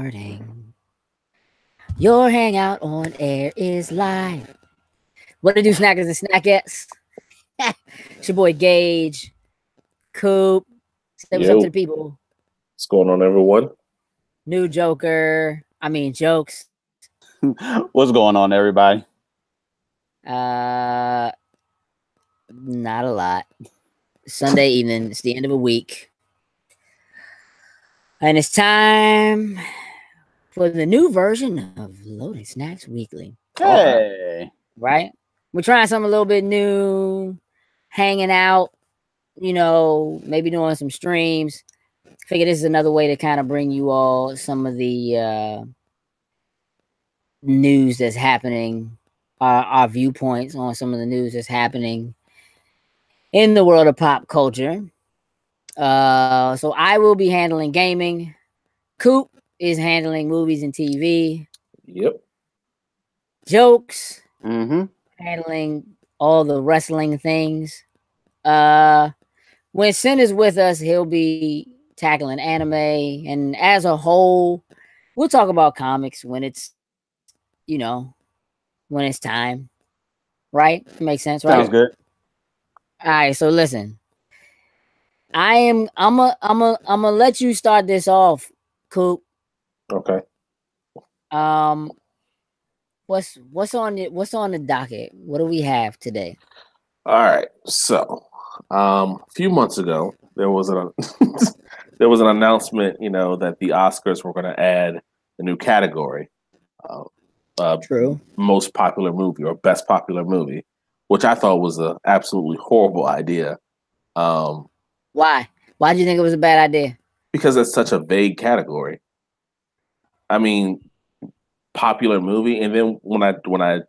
starting. Your hangout on air is live. What to do, snackers and snackettes? It's your boy Gage, Coop. Say what's up to Yo, the people. what's going on, everyone? New Joker. I mean jokes. What's going on, everybody? Uh, not a lot. Sunday evening. It's the end of a week, and it's time for the new version of Loaded Snacks Weekly. Hey, Right? We're trying something a little bit new, hanging out, maybe doing some streams. Figure this is another way to kind of bring you all some of the news that's happening, our viewpoints on some of the news that's happening in the world of pop culture. So I will be handling gaming. Coop is handling movies and TV. Yep. Jokes. mm-hmm. Handling all the wrestling things. When Sin is with us, he'll be tackling anime, and as a whole, we'll talk about comics when it's, when it's time. Right? Makes sense, right? Sounds good. All right. So listen, I'm gonna let you start this off, Coop. Okay. What's on the docket? What do we have today? All right. So, a few months ago, there was an there was an announcement, that the Oscars were going to add a new category, True. most popular movie or best popular movie, which I thought was an absolutely horrible idea. Why? Why do you think it was a bad idea? Because it's such a vague category. I mean, popular movie, and then when I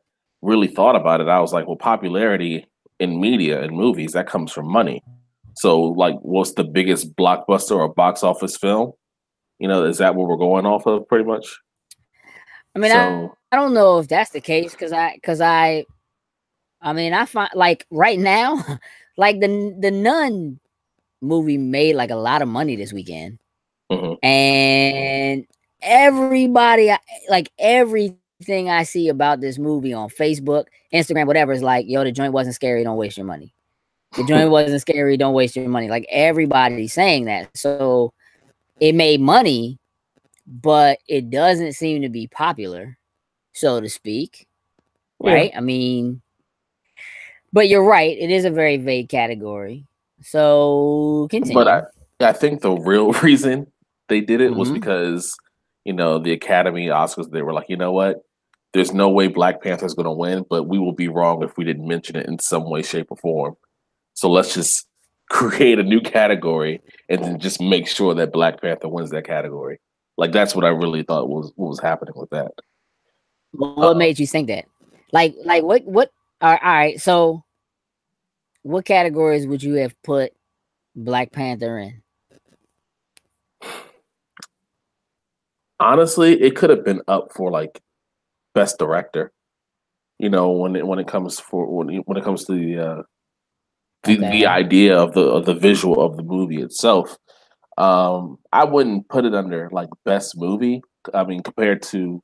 really thought about it, I was like, well, popularity in media and movies, that comes from money. So, like, what's the biggest blockbuster or box office film? Is that what we're going off of, pretty much? I mean, I don't know if that's the case because I find like right now, like the Nun movie made like a lot of money this weekend, and everybody, like everything I see about this movie on Facebook, Instagram, whatever, is like, yo, the joint wasn't scary, don't waste your money. The joint wasn't scary, don't waste your money. Like everybody's saying that, so it made money, but it doesn't seem to be popular, so to speak. Right? Yeah. I mean, but you're right. It is a very vague category. So continue. But I think the real reason they did it was because, the Academy Oscars, they were like, you know what? There's no way Black Panther's going to win, but we will be wrong if we didn't mention it in some way, shape, or form. So let's just create a new category and then just make sure that Black Panther wins that category. Like, that's what I really thought was what was happening with that. What made you think that? Like what? All right. So, what categories would you have put Black Panther in? Honestly, it could have been up for like best director. When it comes to the idea of the visual of the movie itself. I wouldn't put it under like best movie. I mean, compared to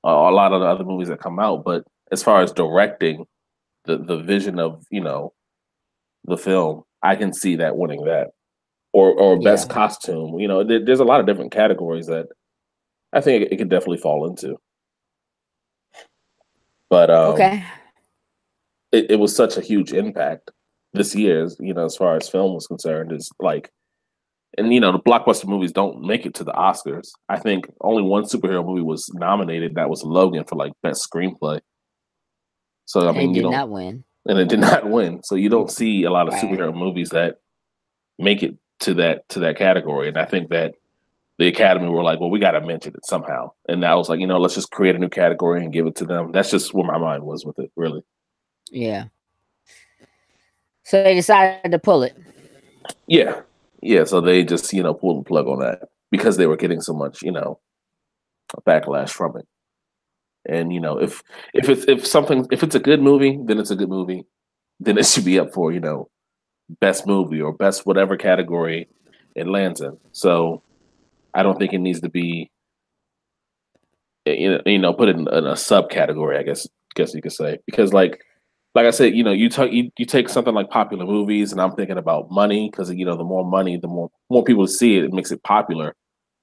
a lot of the other movies that come out, but as far as directing the vision of the film, I can see that winning that, or best costume. There's a lot of different categories that I think it could definitely fall into. But okay, it was such a huge impact this year, as far as film was concerned, is like. And the blockbuster movies don't make it to the Oscars. I think only one superhero movie was nominated. That was Logan for like best screenplay. So I mean, it did not win, and it did not win. So you don't see a lot of Right. superhero movies that make it to that category. And I think that the Academy were like, well, we got to mention it somehow. And I was like, let's just create a new category and give it to them. That's just where my mind was with it, really. Yeah. So they decided to pull it. Yeah. Yeah, so they just, pulled the plug on that because they were getting so much, backlash from it. And if it's a good movie, then it's a good movie. Then it should be up for, best movie or best whatever category it lands in. So I don't think it needs to be put it in a subcategory, I guess you could say, because like I said, you take something like popular movies, and I'm thinking about money because the more money, the more people see it, it makes it popular.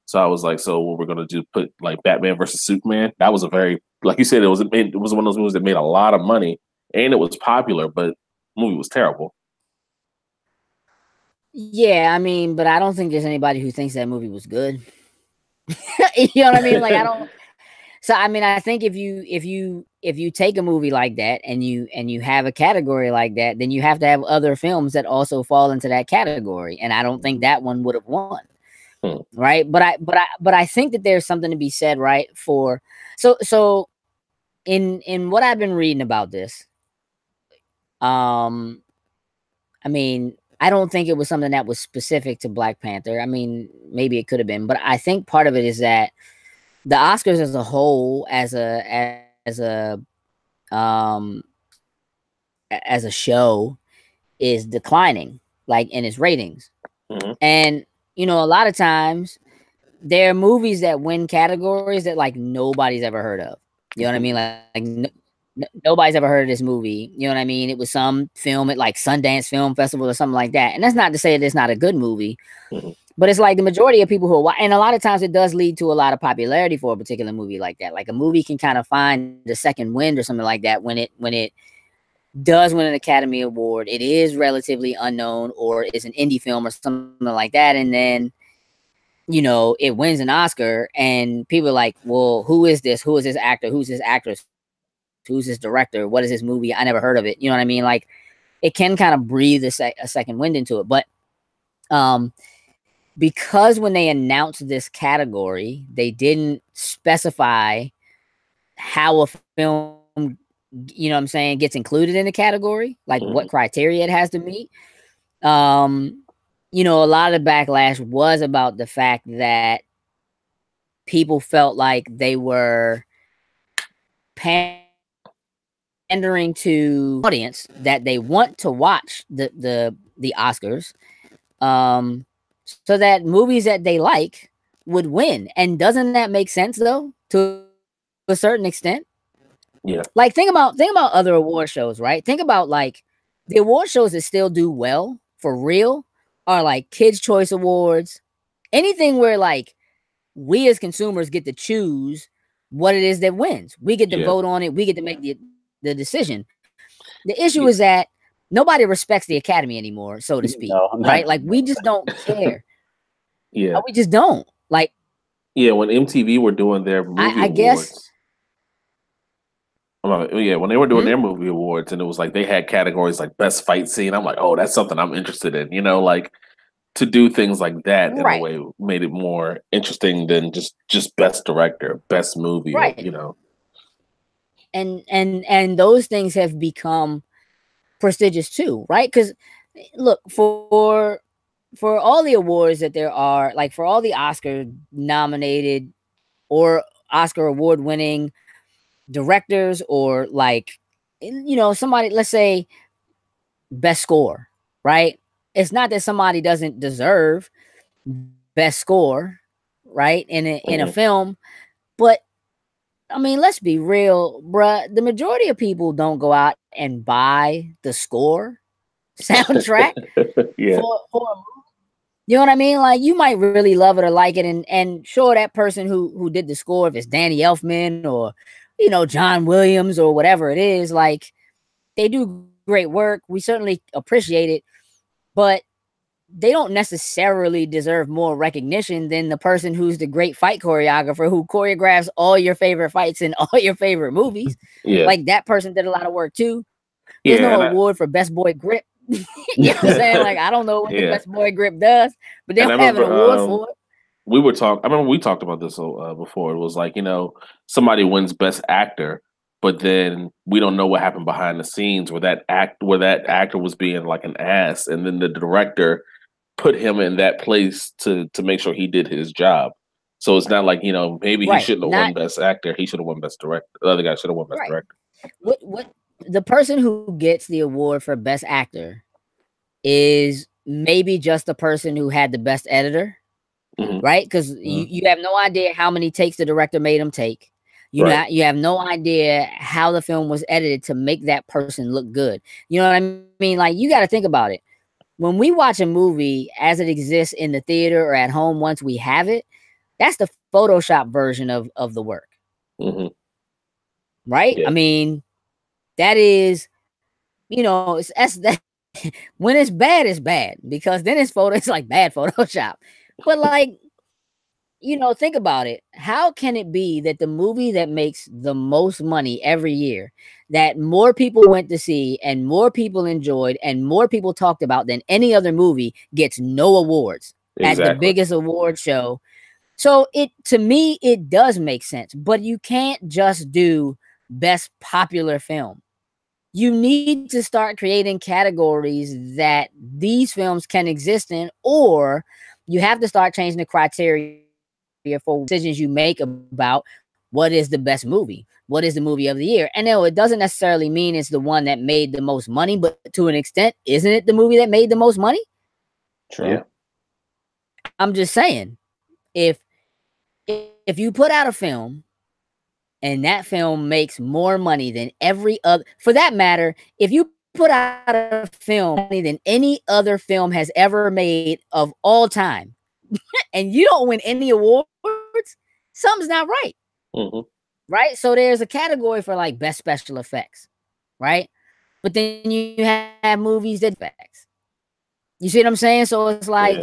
So I was like, so what we're gonna do? Put like Batman versus Superman. That was a very, like you said, it was one of those movies that made a lot of money and it was popular, but the movie was terrible. Yeah, I mean, but I don't think there's anybody who thinks that movie was good. You know what I mean? Like I don't. So I mean, I think if you take a movie like that and you have a category like that, then you have to have other films that also fall into that category. And I don't think that one would have won. Right. But I think that there's something to be said, right? For so in what I've been reading about this, I mean, I don't think it was something that was specific to Black Panther. I mean, maybe it could have been, but I think part of it is that the Oscars as a whole, as a show, is declining, like in its ratings. And a lot of times there are movies that win categories that like nobody's ever heard of. You know what I mean? Like nobody's ever heard of this movie. You know what I mean? It was some film at like Sundance Film Festival or something like that. And that's not to say that it's not a good movie. But it's like the majority of people who are, and a lot of times it does lead to a lot of popularity for a particular movie like that. Like a movie can kind of find the second wind or something like that when it does win an Academy Award. It is relatively unknown, or it's an indie film or something like that, and then it wins an Oscar, and people are like, "Well, who is this? Who is this actor? Who's this actress? Who's this director? What is this movie? I never heard of it." You know what I mean? Like it can kind of breathe a second wind into it, but because when they announced this category, they didn't specify how a film, gets included in the category, like what criteria it has to meet. A lot of the backlash was about the fact that people felt like they were pandering to audience that they want to watch the Oscars. So that movies that they like would win. And doesn't that make sense though, to a certain extent? Yeah. Like think about other award shows, right? Think about like the award shows that still do well for real are like Kids' Choice Awards, anything where like we as consumers get to choose what it is that wins. We get to vote on it. We get to make the decision. The issue is that nobody respects the Academy anymore, so to speak, right? Like we just don't care. Yeah, we just don't like. Yeah, when MTV were doing their movie I awards, guess. When they were doing their movie awards, and it was like they had categories like best fight scene. I'm like, oh, that's something I'm interested in. Like to do things like that in a way made it more interesting than just best director, best movie, right? And those things have become prestigious too, right? Because look, for all the awards that there are, like for all the Oscar nominated or Oscar award winning directors, or like somebody, let's say best score, right? It's not that somebody doesn't deserve best score, right, in a film, but I mean, let's be real, bruh. The majority of people don't go out and buy the score soundtrack for a movie. You know what I mean? Like you might really love it or like it, and sure, that person who did the score, if it's Danny Elfman or John Williams or whatever it is, like they do great work. We certainly appreciate it, but they don't necessarily deserve more recognition than the person who's the great fight choreographer who choreographs all your favorite fights in all your favorite movies. Like that person did a lot of work too. There's no award for best boy grip. You know what I'm saying? Like I don't know what the best boy grip does, but they don't have an award for it. I remember we talked about this before. It was like, somebody wins best actor, but then we don't know what happened behind the scenes where that actor was being like an ass, and then the director put him in that place to make sure he did his job. So it's not like, maybe he shouldn't have won best actor. He should have won best director. The other guy should have won best director. What the person who gets the award for best actor is maybe just the person who had the best editor, right? Because you have no idea how many takes the director made him take. You have no idea how the film was edited to make that person look good. You know what I mean? Like, you got to think about it. When we watch a movie as it exists in the theater or at home, once we have it, that's the Photoshop version of the work. Mm-hmm. Right? Yeah. I mean, that is, that when it's bad because then it's like bad Photoshop. But like, think about it. How can it be that the movie that makes the most money every year, that more people went to see and more people enjoyed and more people talked about than any other movie, gets no awards at the biggest award show? So to me, it does make sense, but you can't just do best popular film. You need to start creating categories that these films can exist in, or you have to start changing the criteria for decisions you make about what is the best movie, what is the movie of the year. And no, it doesn't necessarily mean it's the one that made the most money, but to an extent, isn't it the movie that made the most money? True. Yeah. I'm just saying, if you put out a film and that film makes more money than every other, for that matter, if you put out a film than any other film has ever made of all time, and you don't win any awards, something's not right. Mm-hmm. Right? So there's a category for like best special effects, right? But then you have movies that effects. You see what I'm saying? So it's like,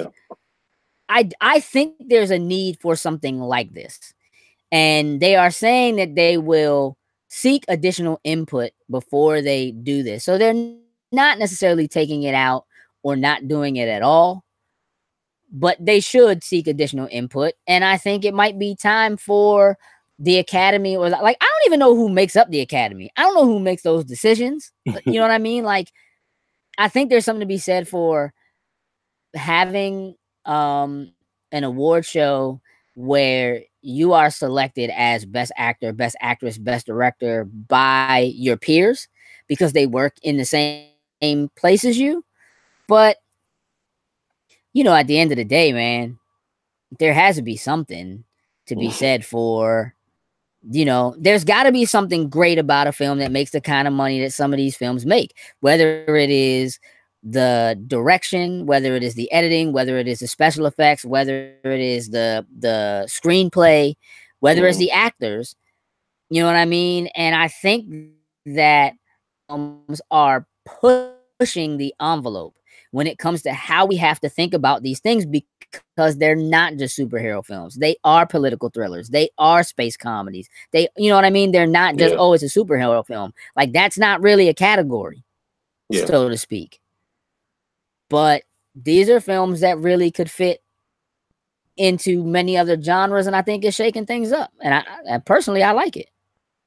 I think there's a need for something like this. And they are saying that they will seek additional input before they do this. So they're not necessarily taking it out or not doing it at all, but they should seek additional input. And I think it might be time for the Academy, or like, I don't even know who makes up the Academy. I don't know who makes those decisions. You know what I mean? Like, I think there's something to be said for having an award show where you are selected as best actor, best actress, best director by your peers because they work in the same place as you. But at the end of the day, man, there has to be something to be said for, there's got to be something great about a film that makes the kind of money that some of these films make, whether it is the direction, whether it is the editing, whether it is the special effects, whether it is the screenplay, whether it's the actors. You know what I mean? And I think that films are pushing the envelope when it comes to how we have to think about these things, because they're not just superhero films. They are political thrillers. They are space comedies. You know what I mean? They're not just, oh, it's a superhero film. Like, that's not really a category, so to speak. But these are films that really could fit into many other genres, and I think it's shaking things up. And I personally, I like it.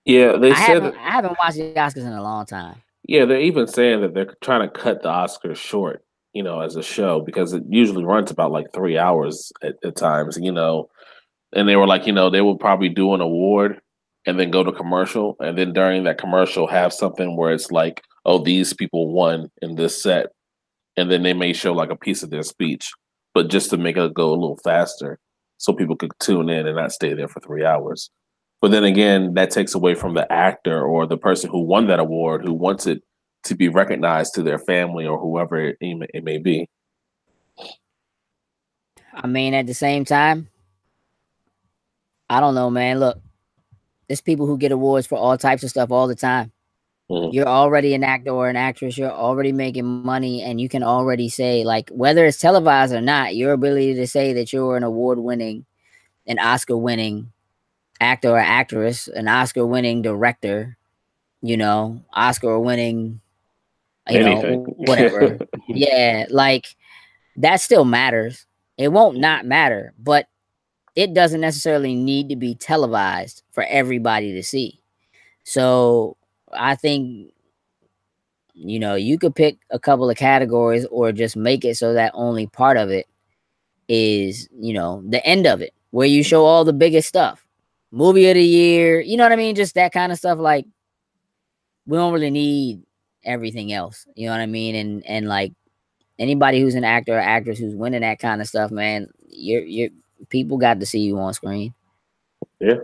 Yeah, I haven't watched the Oscars in a long time. Yeah, they're even saying that they're trying to cut the Oscars short, as a show, because it usually runs about like 3 hours at times, And they were like, they will probably do an award and then go to commercial, and then during that commercial have something where it's like, oh, these people won in this set, and then they may show like a piece of their speech, but just to make it go a little faster, so people could tune in and not stay there for 3 hours. But then again, that takes away from the actor or the person who won that award, who wants it to be recognized to their family or whoever it may be. I mean, at the same time, I don't know, man. Look, there's people who get awards for all types of stuff all the time. Mm-hmm. You're already an actor or an actress. You're already making money, and you can already say, like, whether it's televised or not, your ability to say that you're an award-winning, an Oscar-winning actor or actress, an Oscar-winning director, Oscar-winning, whatever. Yeah, like, that still matters. It won't not matter, but it doesn't necessarily need to be televised for everybody to see. So I think, you could pick a couple of categories or just make it so that only part of it is, the end of it, where you show all the biggest stuff. Movie of the year, you know what I mean? Just that kind of stuff. Like, we don't really need everything else. You know what I mean? And like, anybody who's an actor or actress who's winning that kind of stuff, man, you're people got to see you on screen. Yeah.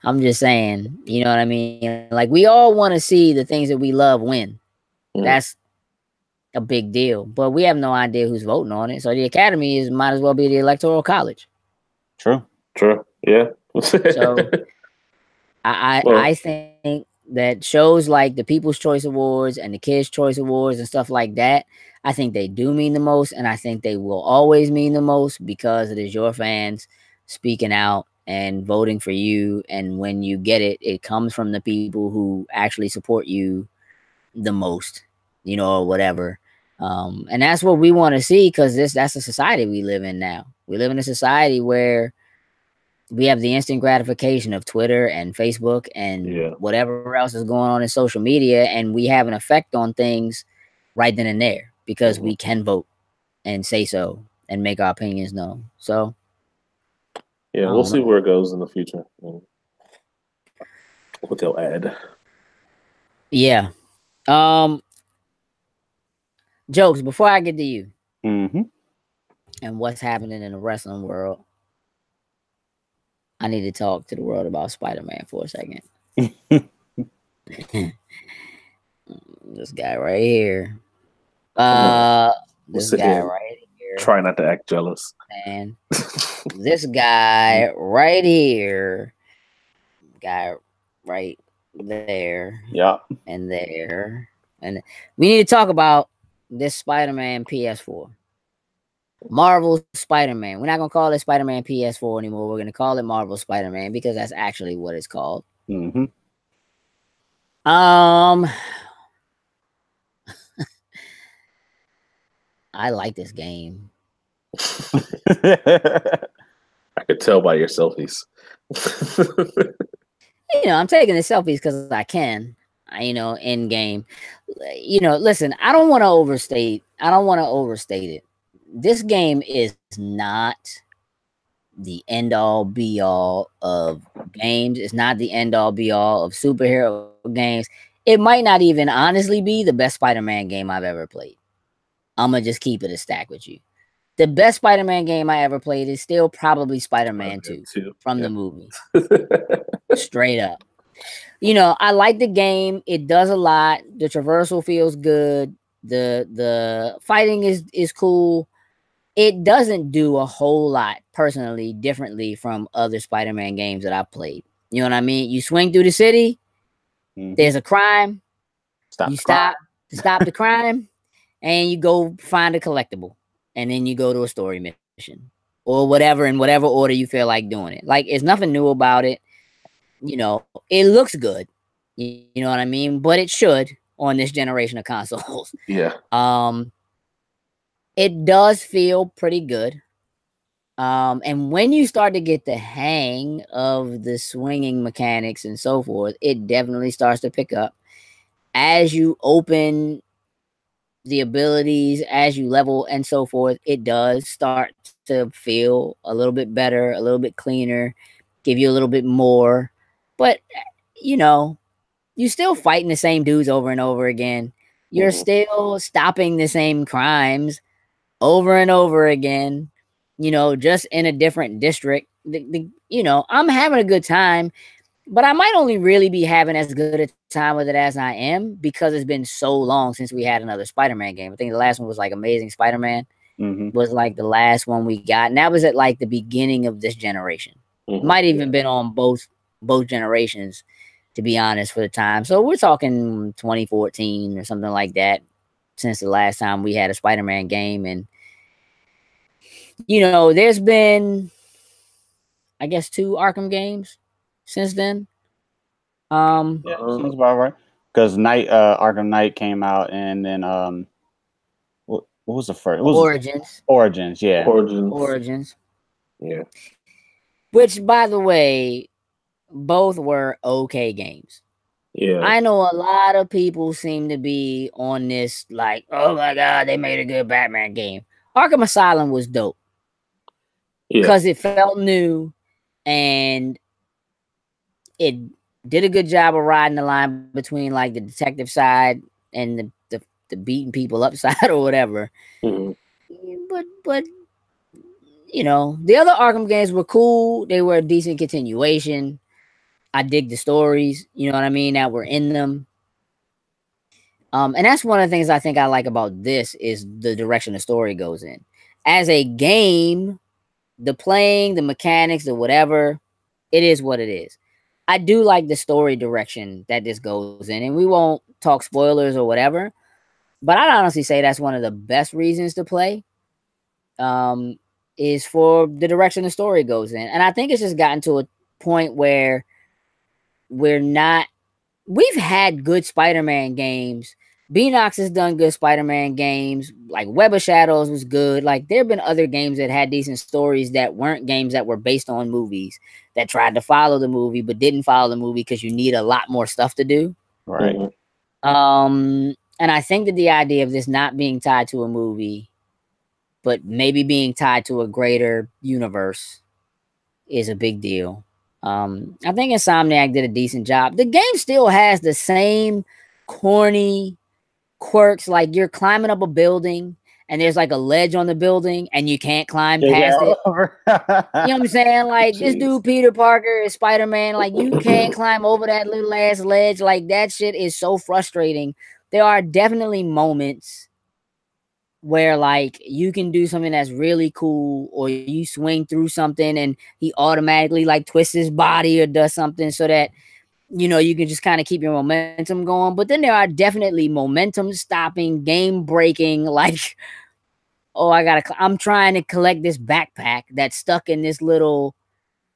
I'm just saying, you know what I mean? Like, we all want to see the things that we love win. That's a big deal, but we have no idea who's voting on it. So the Academy might as well be the Electoral College. True. Yeah. So I think that shows like the People's Choice Awards and the Kids' Choice Awards and stuff like that, I think they do mean the most, and I think they will always mean the most because it is your fans speaking out and voting for you. And when you get it, it comes from the people who actually support you the most, you know, or whatever. And that's what we want to see, because that's the society we live in now. We live in a society where we have the instant gratification of Twitter and Facebook and whatever else is going on in social media, and we have an effect on things right then and there because we can vote and say so and make our opinions known. So yeah, we'll see where it goes in the future. What they'll add. Yeah. Jokes, before I get to you and what's happening in the wrestling world, I need to talk to the world about Spider-Man for a second. This guy right here. This guy right here. Try not to act jealous. And this guy right here. Guy right there. Yeah. And there. And we need to talk about this Spider-Man PS4. Marvel Spider-Man. We're not going to call it Spider-Man PS4 anymore. We're going to call it Marvel Spider-Man because that's actually what it's called. I like this game. I could tell by your selfies. You know, I'm taking the selfies because I can, you know, in game. You know, listen, I don't want to overstate it. This game is not the end all be all of games. It's not the end all be all of superhero games. It might not even honestly be the best Spider-Man game I've ever played. I'm going to just keep it a stack with you. The best Spider-Man game I ever played is still probably Spider-Man 2 from the movie. Straight up. You know, I like the game. It does a lot. The traversal feels good. The fighting is cool. It doesn't do a whole lot personally differently from other Spider-Man games that I've played. You know what I mean? You swing through the city. There's a crime. You stop the crime, and you go find a collectible, and then you go to a story mission or whatever in whatever order you feel like doing it. Like, it's nothing new about it. You know, it looks good. You know what I mean? But it should on this generation of consoles. Yeah. It does feel pretty good. And when you start to get the hang of the swinging mechanics and so forth, it definitely starts to pick up. As you open the abilities, as you level and so forth, it does start to feel a little bit better, a little bit cleaner, give you a little bit more. But, you know, you're still fighting the same dudes over and over again. You're still stopping the same crimes over and over again, you know, just in a different district. You know, I'm having a good time, but I might only really be having as good a time with it as I am because it's been so long since we had another Spider-Man game. I think the last one was like Amazing Spider-Man was like the last one we got. And that was at like the beginning of this generation. Might even been on both generations, to be honest, for the time. So we're talking 2014 or something like that since the last time we had a Spider-Man game. And, you know, there's been, I guess, 2 Arkham games since then. Yeah, sounds about right. Because Arkham Knight came out, and then what was the first? Origins, yeah. Origins. Yeah. Which, by the way, both were okay games. Yeah. I know a lot of people seem to be on this like, oh my god, they made a good Batman game. Arkham Asylum was dope. Because it felt new and it did a good job of riding the line between like the detective side and the beating people up side or whatever. But you know, the other Arkham games were cool. They were a decent continuation. I dig the stories, you know what I mean, that were in them. And that's one of the things I think I like about this is the direction the story goes in. As a game, the playing, the mechanics, the whatever, it is what it is. I do like the story direction that this goes in, and we won't talk spoilers or whatever, but I'd honestly say that's one of the best reasons to play, is for the direction the story goes in. And I think it's just gotten to a point where we've had good Spider-Man games. Beanox has done good Spider-Man games. Like Web of Shadows was good. Like there have been other games that had decent stories that weren't games that were based on movies that tried to follow the movie but didn't follow the movie because you need a lot more stuff to do. Right. And I think that the idea of this not being tied to a movie, but maybe being tied to a greater universe is a big deal. I think Insomniac did a decent job. The game still has the same corny quirks, like you're climbing up a building and there's like a ledge on the building and you can't climb past it. You know what I'm saying? Like this dude Peter Parker is Spider-Man, like you can't climb over that little ass ledge. Like that shit is so frustrating. There are definitely moments where like you can do something that's really cool, or you swing through something and he automatically like twists his body or does something so that, you know, you can just kind of keep your momentum going. But then there are definitely momentum stopping, game breaking, like, oh, I'm trying to collect this backpack that's stuck in this little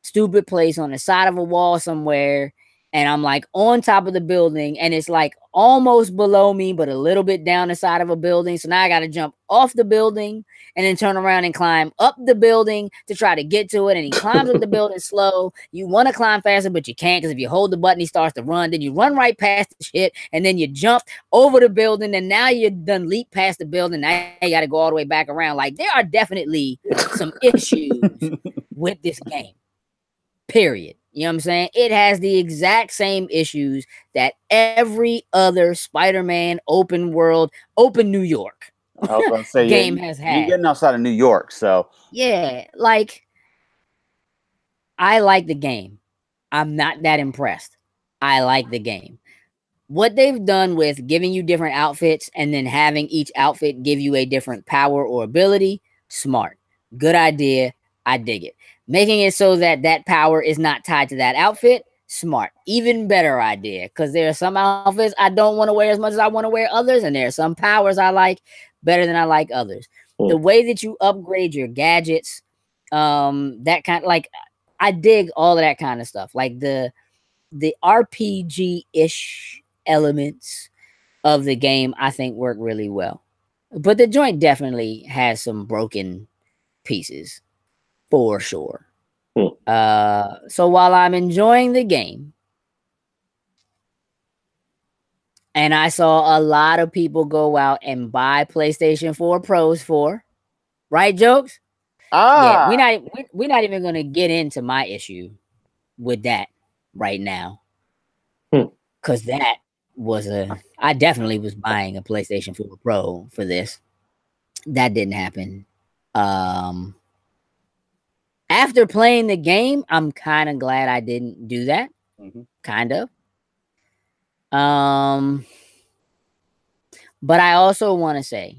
stupid place on the side of a wall somewhere, and I'm like on top of the building and it's like almost below me but a little bit down the side of a building, so now I gotta jump off the building and then turn around and climb up the building to try to get to it, and he climbs up the building slow. You want to climb faster but you can't, because if you hold the button he starts to run, then you run right past the shit and then you jump over the building and now you're done leap past the building. Now you gotta go all the way back around. Like there are definitely some issues with this game, period. You know what I'm saying? It has the exact same issues that every other Spider-Man open world, open New York game has had. You're getting outside of New York, so yeah, like I like the game. I'm not that impressed. I like the game. What they've done with giving you different outfits and then having each outfit give you a different power or ability, smart. Good idea. I dig it. Making it so that that power is not tied to that outfit, smart. Even better idea, because there are some outfits I don't want to wear as much as I want to wear others, and there are some powers I like better than I like others. The way that you upgrade your gadgets, that kind of, like, I dig all of that kind of stuff. Like the RPG-ish elements of the game, I think work really well. But the joint definitely has some broken pieces. For sure. So while I'm enjoying the game, and I saw a lot of people go out and buy PlayStation 4 Pros for, right, Jokes? Yeah, we're not even gonna get into my issue with that right now, because that was I definitely was buying a PlayStation 4 Pro for this. That didn't happen. After playing the game, I'm kind of glad I didn't do that. Kind of. But I also want to say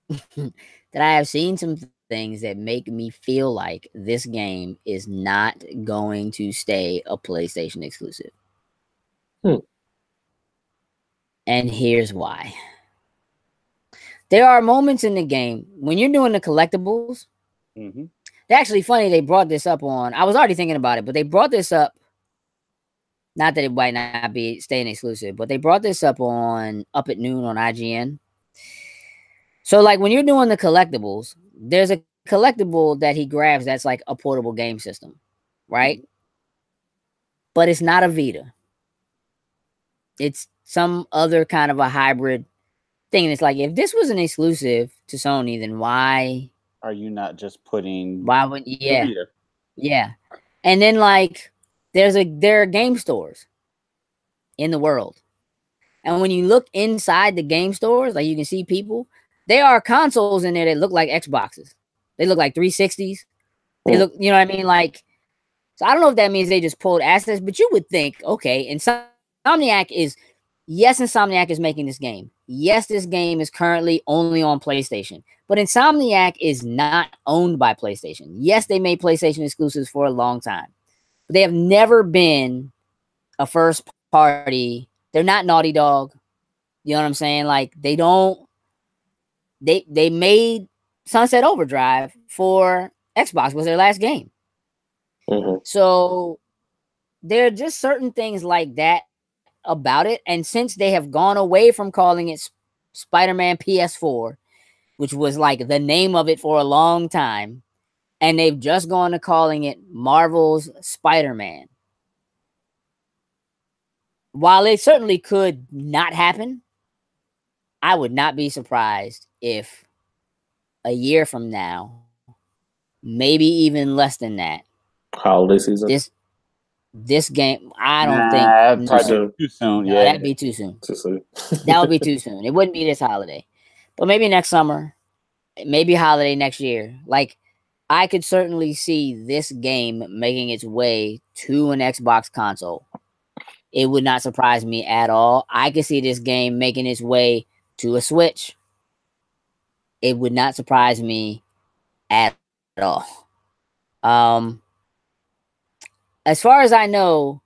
that I have seen some things that make me feel like this game is not going to stay a PlayStation exclusive. And here's why. There are moments in the game when you're doing the collectibles. They're actually funny. They brought this up on. I was already thinking about it, but they brought this up. Not that it might not be staying exclusive, but they brought this up on Up at Noon on IGN. So, like, when you're doing the collectibles, there's a collectible that he grabs that's like a portable game system, right? But it's not a Vita. It's some other kind of a hybrid thing. And it's like, if this was an exclusive to Sony, then why are you not just putting? Why would yeah? And then like there are game stores in the world, and when you look inside the game stores, like you can see people. There are consoles in there that look like Xboxes. They look like 360s. They look, you know what I mean? Like, so I don't know if that means they just pulled assets, but you would think, okay, Insomniac is making this game. Yes, this game is currently only on PlayStation, but Insomniac is not owned by PlayStation. Yes, they made PlayStation exclusives for a long time, but they have never been a first party. They're not Naughty Dog. You know what I'm saying? Like, they made Sunset Overdrive for Xbox, was their last game. So there are just certain things like that about it. And since they have gone away from calling it Spider-Man PS4, which was like the name of it for a long time, and they've just gone to calling it Marvel's Spider-Man, while it certainly could not happen, I would not be surprised if a year from now, maybe even less than that, holiday season, this game, I don't think probably too soon. No, that'd be too soon. That would be too soon. It wouldn't be this holiday, but maybe next summer, maybe holiday next year. Like, I could certainly see this game making its way to an Xbox console. It would not surprise me at all. I could see this game making its way to a Switch. It would not surprise me at all. As far as I know,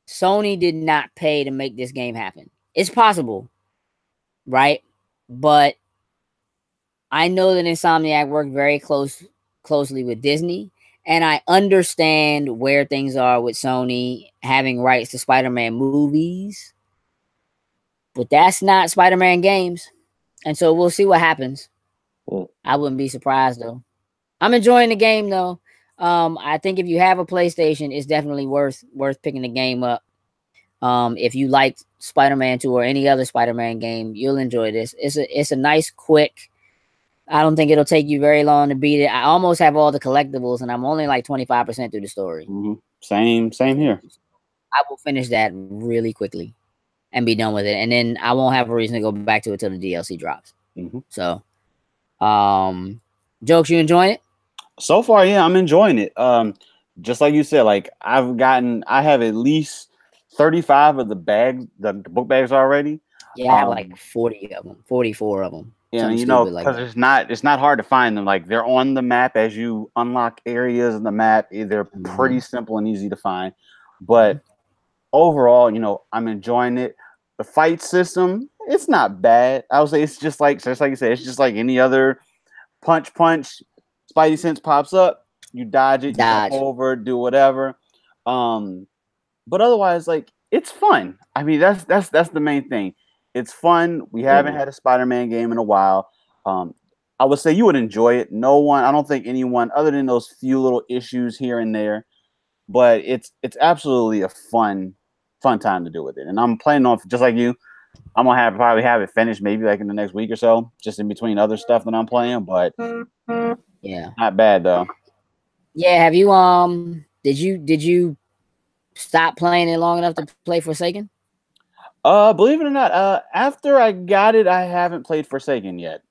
Sony did not pay to make this game happen. It's possible, right? But I know that Insomniac worked very closely with Disney, and I understand where things are with Sony having rights to Spider-Man movies, but that's not Spider-Man games, and so we'll see what happens. I wouldn't be surprised though. I'm enjoying the game though. I think if you have a PlayStation, it's definitely worth picking the game up. If you like Spider-Man 2 or any other Spider-Man game, you'll enjoy this. It's a nice, quick. I don't think it'll take you very long to beat it. I almost have all the collectibles, and I'm only like 25% through the story. Same here. I will finish that really quickly and be done with it, and then I won't have a reason to go back to it till the DLC drops. So, Jokes, you enjoying it? So far, yeah, I'm enjoying it. Just like you said, like I have at least 35 of the book bags already. Yeah, I have like 40 of them, 44 of them. Yeah, you know, because it's not hard to find them. Like, they're on the map as you unlock areas in the map. They're pretty simple and easy to find. But overall, you know, I'm enjoying it. The fight system, it's not bad. I would say it's just like you said, it's just like any other punch. Spidey sense pops up, you dodge it, jump over, do whatever. But otherwise, like, it's fun. I mean, that's the main thing. It's fun. We haven't had a Spider-Man game in a while. I would say you would enjoy it. I don't think anyone, other than those few little issues here and there, but it's absolutely a fun time to do with it. And I'm planning on, just like you, I'm gonna probably have it finished maybe like in the next week or so, just in between other stuff that I'm playing. But yeah, not bad though. Yeah, have you did you stop playing it long enough to play Forsaken? Believe it or not, after I got it, I haven't played Forsaken yet.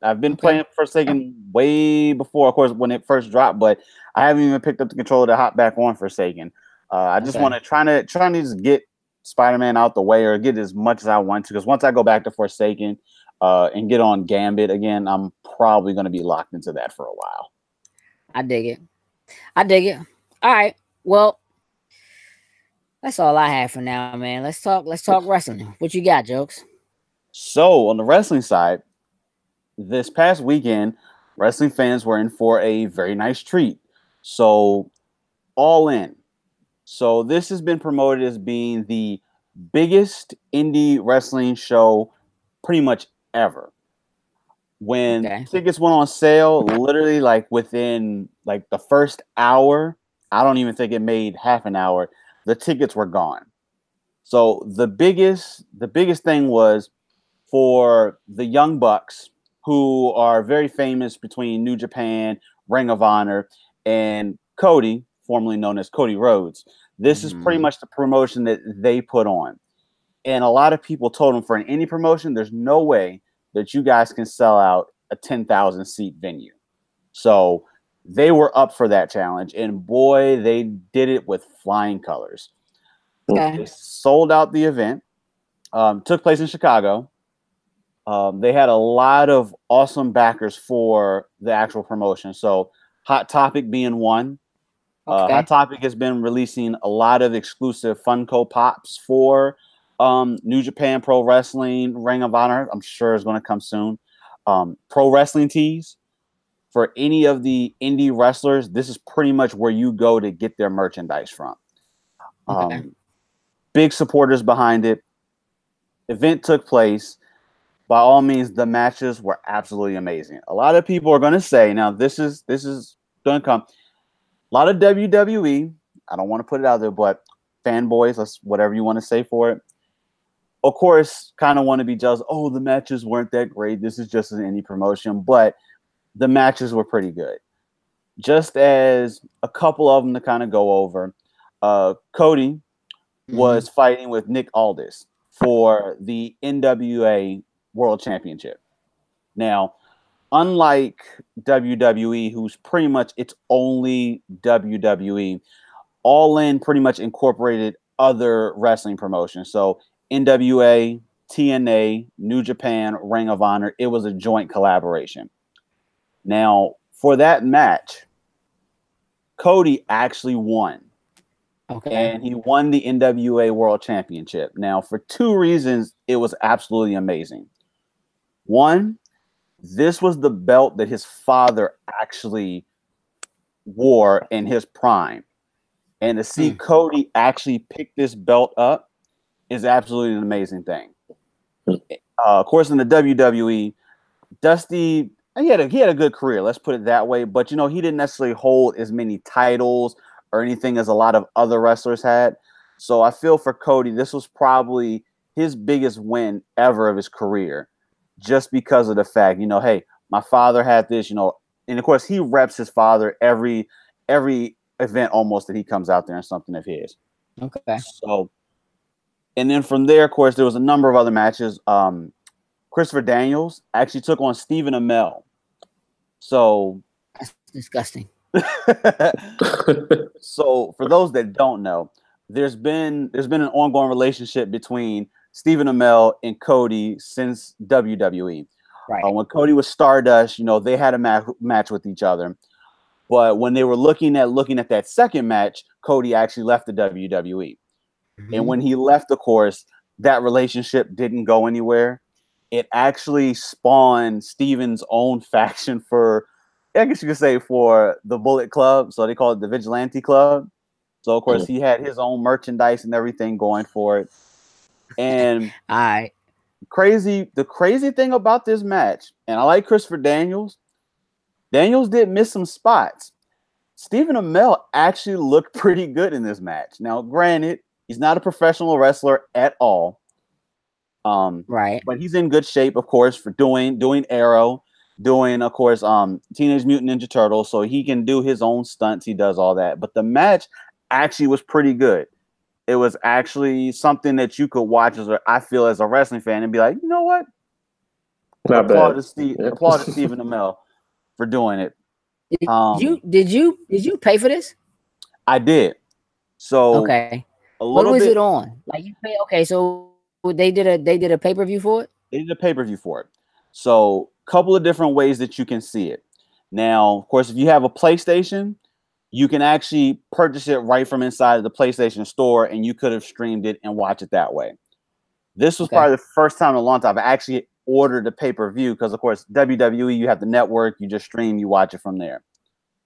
I've been playing Forsaken way before, of course, when it first dropped, but I haven't even picked up the controller to hop back on Forsaken. I just want to try to just get Spider-Man out the way, or get as much as I want to, because once I go back to Forsaken and get on Gambit again, I'm probably going to be locked into that for a while. I dig it. All right. Well, that's all I have for now, man. Let's talk wrestling. What you got, Jokes? So, on the wrestling side, this past weekend, wrestling fans were in for a very nice treat. So, All In. So, this has been promoted as being the biggest indie wrestling show pretty much ever. When tickets went on sale, literally like within like the first hour, I don't even think it made half an hour, the tickets were gone. So the biggest thing was for the Young Bucks, who are very famous between New Japan, Ring of Honor, and Cody, formerly known as Cody Rhodes. This is pretty much the promotion that they put on. And a lot of people told them, for an indie promotion, there's no way that you guys can sell out a 10,000 seat venue. So they were up for that challenge, and boy, they did it with flying colors. Okay. They sold out the event. Took place in Chicago. They had a lot of awesome backers for the actual promotion. So Hot Topic being one. Okay. Hot Topic has been releasing a lot of exclusive Funko Pops for New Japan Pro Wrestling, Ring of Honor. I'm sure is going to come soon. Pro Wrestling tees for any of the indie wrestlers. This is pretty much where you go to get their merchandise from. Okay. Big supporters behind it. Event took place. By all means, the matches were absolutely amazing. A lot of people are going to say, now this is going to come. A lot of WWE. I don't want to put it out there, but fanboys, that's whatever you want to say for it. Of course, kind of want to be jealous. Oh, the matches weren't that great. This is just an indie promotion, but the matches were pretty good. Just as a couple of them to kind of go over, Cody was fighting with Nick Aldis for the NWA World Championship. Now, unlike WWE, who's pretty much it's only WWE, All In pretty much incorporated other wrestling promotions. So NWA, TNA, New Japan, Ring of Honor, it was a joint collaboration. Now, for that match, Cody actually won. Okay. And he won the NWA World Championship. Now, for two reasons, it was absolutely amazing. One, this was the belt that his father actually wore in his prime. And to see Cody actually pick this belt up is absolutely an amazing thing. Of course, in the WWE, Dusty, he had a good career, let's put it that way. But, he didn't necessarily hold as many titles or anything as a lot of other wrestlers had. So I feel for Cody, this was probably his biggest win ever of his career, just because of the fact, hey, my father had this, and of course he reps his father every event almost that he comes out there in something of his. Okay. So, and then from there, of course, there was a number of other matches. Christopher Daniels actually took on Stephen Amell. So that's disgusting. So for those that don't know, there's been an ongoing relationship between Stephen Amell and Cody since WWE. Right. When Cody was Stardust, they had a match with each other. But when they were looking at that second match, Cody actually left the WWE. And when he left, of course, that relationship didn't go anywhere. It actually spawned Steven's own faction for, I guess you could say, for the Bullet Club. So they call it the Vigilante Club. So, of course, he had his own merchandise and everything going for it. And the crazy thing about this match, and I like Christopher Daniels. Daniels did miss some spots. Stephen Amell actually looked pretty good in this match. Now, granted, he's not a professional wrestler at all. Right. But he's in good shape, of course, for doing Arrow, doing, of course, Teenage Mutant Ninja Turtles. So he can do his own stunts. He does all that. But the match actually was pretty good. It was actually something that you could watch as a wrestling fan and be like, you know what? Applaud to Stephen Amell for doing it. Did you pay for this? I did. So okay. What was it on? Like you pay? Okay, so they did a pay-per-view for it. They did a pay-per-view for it. So a couple of different ways that you can see it. Now, of course, if you have a PlayStation, you can actually purchase it right from inside of the PlayStation store, and you could have streamed it and watch it that way. This was probably the first time in a long time I've actually ordered a pay-per-view because, of course, WWE, you have the network, you just stream, you watch it from there.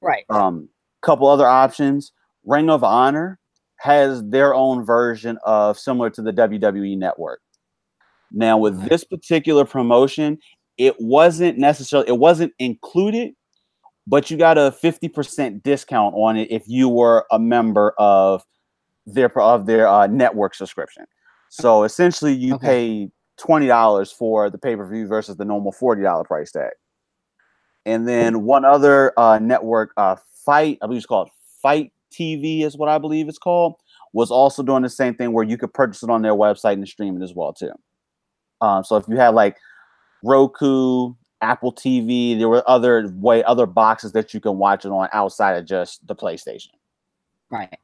Right. Couple other options. Ring of Honor has their own version of similar to the WWE network. Now, with this particular promotion, it wasn't included, but you got a 50% discount on it if you were a member of their network subscription. So essentially, you pay $20 for the pay-per-view versus the normal $40 price tag. And then one other network, Fight, I believe it's called Fight TV, is what I believe it's called, was also doing the same thing where you could purchase it on their website and stream it as well too. So if you had like Roku, Apple TV. There were other boxes that you can watch it on outside of just the PlayStation. Right.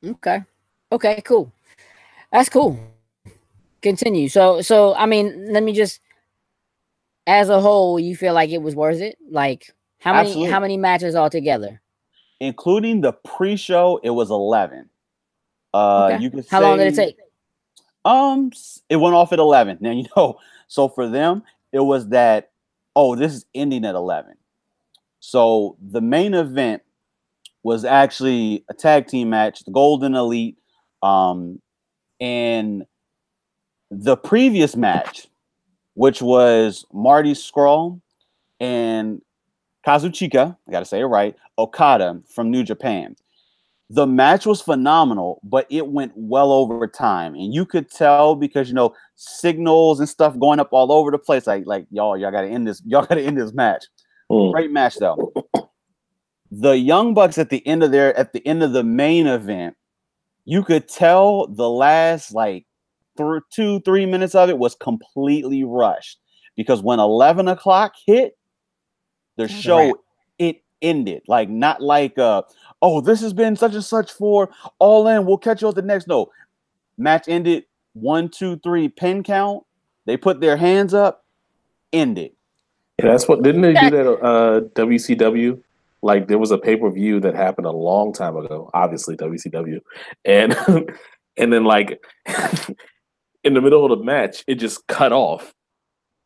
Okay. Okay, cool. That's cool. Continue. So I mean, let me just, as a whole, you feel like it was worth it? Like how many matches altogether? Including the pre-show, it was 11. Okay. You could How long did it take? It went off at 11. Now, so for them, it was that, this is ending at 11. So the main event was actually a tag team match, the Golden Elite, and the previous match, which was Marty Scurll and Kazuchika, I got to say it right, Okada from New Japan. The match was phenomenal, but it went well over time. And you could tell because, signals and stuff going up all over the place. Like y'all got to end this. Y'all got to end this match. Great match, though. The Young Bucks at the end of the main event, you could tell the last 2-3 minutes of it was completely rushed because when 11 o'clock hit, the show, it ended. Not like this has been such and such for All In. We'll catch you at the next. No, match ended 1, 2, 3 pin count. They put their hands up, ended. Yeah, that's what didn't they do that? WCW, there was a pay-per-view that happened a long time ago. Obviously, WCW, and and then in the middle of the match, it just cut off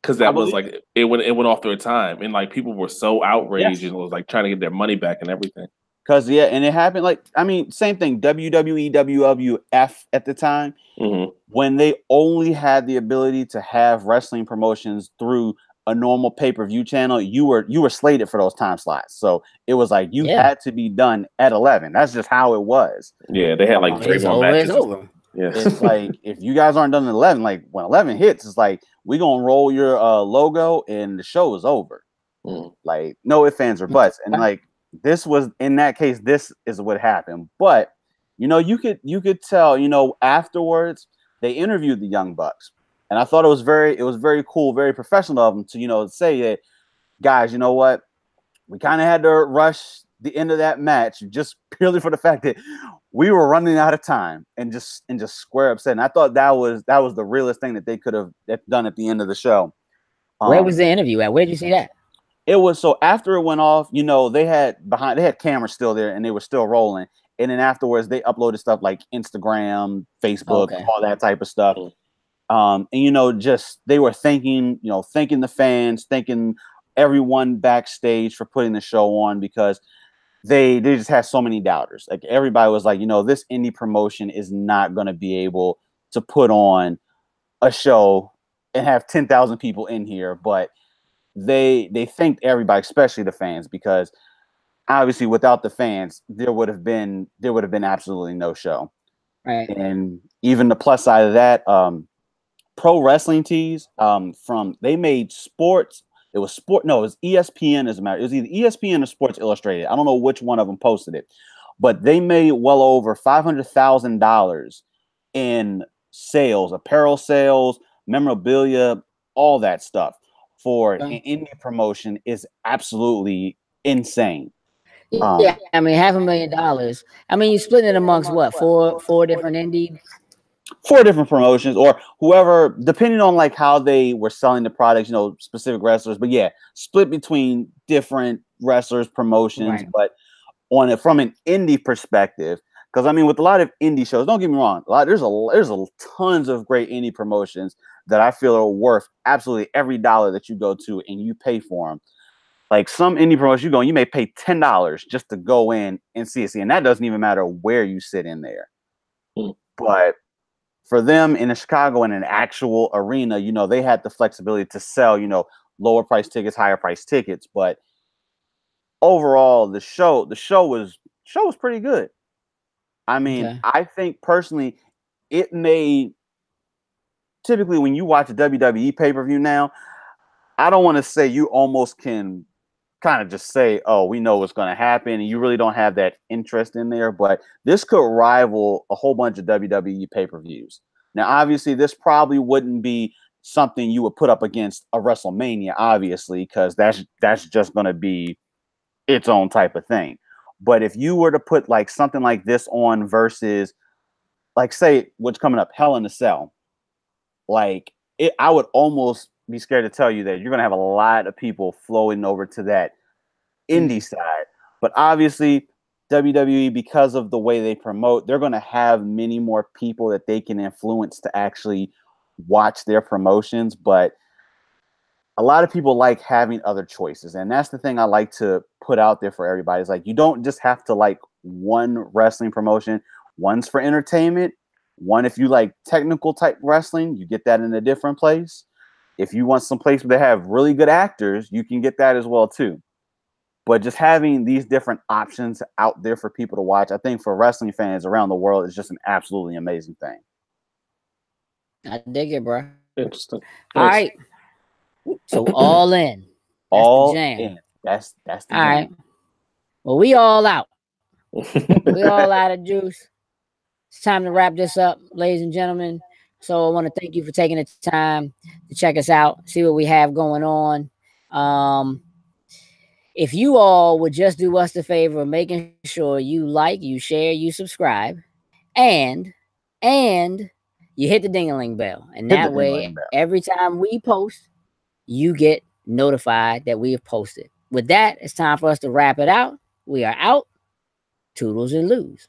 because that was it went off their time, and people were so outraged and was trying to get their money back and everything. Because and it happened same thing. WWE, WWF at the time, when they only had the ability to have wrestling promotions through a normal pay-per-view channel, you were slated for those time slots. So it was you had to be done at 11. That's just how it was. Yeah, they had 3 more matches. It's over. Yeah. It's if you guys aren't done at 11, when 11 hits, it's we gonna roll your logo and the show is over. No ifs, ands, or buts. And this was, in that case, this is what happened. But you could tell, afterwards they interviewed the Young Bucks. And I thought it was very cool, very professional of them to, say that, guys, you know what? We kind of had to rush the end of that match just purely for the fact that we were running out of time and just square upset. And I thought that was the realest thing that they could have done at the end of the show. Where was the interview at? Where'd you see that? It was, so after it went off, they had cameras still there and they were still rolling. And then afterwards they uploaded stuff like Instagram, Facebook, all that type of stuff. And just they were thanking the fans, thanking everyone backstage for putting the show on, because they just had so many doubters. Everybody was this indie promotion is not going to be able to put on a show and have 10,000 people in here. But they thanked everybody, especially the fans, because obviously without the fans, there would have been absolutely no show. Right. And even the plus side of that, Pro Wrestling Tees, they made sports. It was ESPN, as a matter. It was either ESPN or Sports Illustrated. I don't know which one of them posted it, but they made well over $500,000 in sales, apparel sales, memorabilia, all that stuff for an indie promotion is absolutely insane. Yeah, I mean, $500,000. I mean, you split it amongst what, four different indies? 4 different promotions, or whoever, depending on how they were selling the products, specific wrestlers. But yeah, split between different wrestlers, promotions. Right. But from an indie perspective, because I mean, with a lot of indie shows, don't get me wrong, there's tons of great indie promotions that I feel are worth absolutely every dollar that you go to and you pay for them. Some indie promotions, you may pay $10 just to go in and see it. And that doesn't even matter where you sit in there. But for them in Chicago, in an actual arena, they had the flexibility to sell, lower price tickets, higher price tickets. But overall, the show was pretty good. I mean, I think personally, it made, typically when you watch a WWE pay-per-view now, I don't want to say you almost can kind of just say, oh, we know what's going to happen, and you really don't have that interest in there. But this could rival a whole bunch of WWE pay-per-views. Now, obviously, this probably wouldn't be something you would put up against a WrestleMania, obviously, because that's just going to be its own type of thing. But if you were to put like something like this on versus, like, say what's coming up, Hell in a Cell, like I would almost be scared to tell you that you're going to have a lot of people flowing over to that indie side. But obviously, WWE, because of the way they promote, they're going to have many more people that they can influence to actually watch their promotions. But a lot of people like having other choices, and that's the thing I like to put out there for everybody. Is like, you don't just have to like one wrestling promotion. One's for entertainment. One, if you like technical type wrestling, you get that in a different place. If you want some place where they have really good actors, you can get that as well too. But just having these different options out there for people to watch, I think for wrestling fans around the world, is just an absolutely amazing thing. I dig it, bro. Interesting. All right. So All In. That's all the jam. in. That's the all jam. right. Well, we all out. We all out of juice. It's time to wrap this up, ladies and gentlemen. So I want to thank you for taking the time to check us out, see what we have going on. If you all would just do us the favor of making sure you like, you share, you subscribe, and you hit the ding-a-ling bell. And that way, every time we post, you get notified that we have posted. With that, it's time for us to wrap it out. We are out. Toodles and lose.